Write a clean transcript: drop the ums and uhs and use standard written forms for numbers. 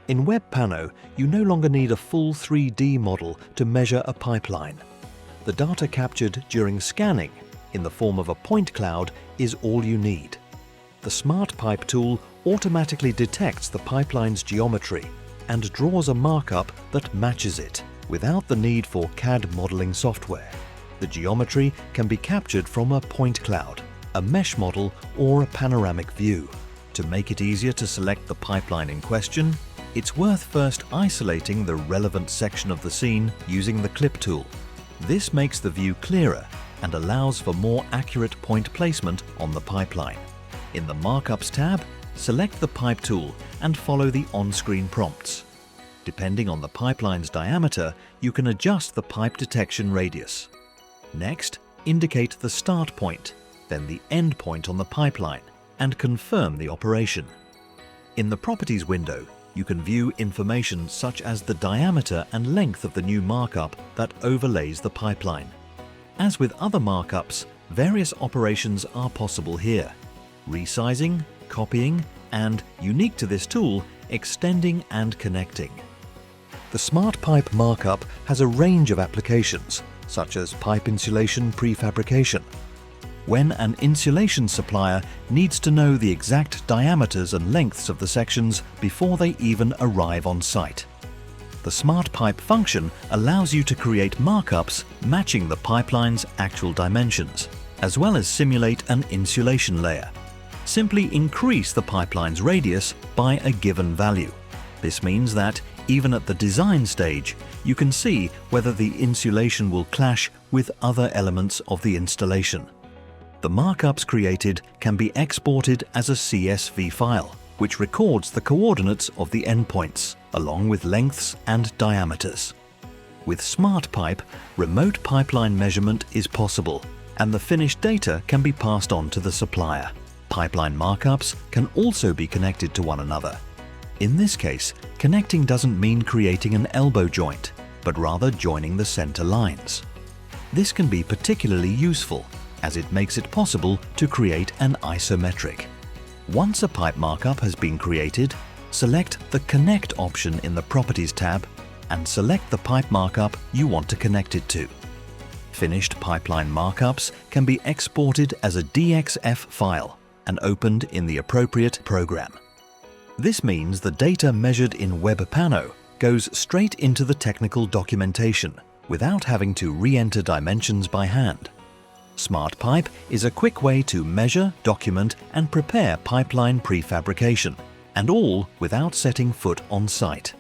In WebPano, you no longer need a full 3D model to measure a pipeline. The data captured during scanning, in the form of a point cloud, is all you need. The Smart Pipe tool automatically detects the pipeline's geometry and draws a markup that matches it, without the need for CAD modeling software. The geometry can be captured from a point cloud, a mesh model, or a panoramic view. To make it easier to select the pipeline in question, it's worth first isolating the relevant section of the scene using the clip tool. This makes the view clearer and allows for more accurate point placement on the pipeline. In the Markups tab, select the pipe tool and follow the on-screen prompts. Depending on the pipeline's diameter, you can adjust the pipe detection radius. Next, indicate the start point, then the end point on the pipeline, and confirm the operation. In the Properties window, you can view information such as the diameter and length of the new markup that overlays the pipeline. As with other markups, various operations are possible here: resizing, copying, and, unique to this tool, extending and connecting. The Smart Pipe markup has a range of applications, such as pipe insulation prefabrication, when an insulation supplier needs to know the exact diameters and lengths of the sections before they even arrive on site. The Smart Pipe function allows you to create markups matching the pipeline's actual dimensions, as well as simulate an insulation layer. Simply increase the pipeline's radius by a given value. This means that, even at the design stage, you can see whether the insulation will clash with other elements of the installation. The markups created can be exported as a CSV file, which records the coordinates of the endpoints, along with lengths and diameters. With Smart Pipe, remote pipeline measurement is possible, and the finished data can be passed on to the supplier. Pipeline markups can also be connected to one another. In this case, connecting doesn't mean creating an elbow joint, but rather joining the center lines. This can be particularly useful, as it makes it possible to create an isometric. Once a pipe markup has been created, select the Connect option in the Properties tab and select the pipe markup you want to connect it to. Finished pipeline markups can be exported as a DXF file and opened in the appropriate program. This means the data measured in WebPano goes straight into the technical documentation without having to re-enter dimensions by hand. Smart Pipe is a quick way to measure, document, and prepare pipeline prefabrication, and all without setting foot on site.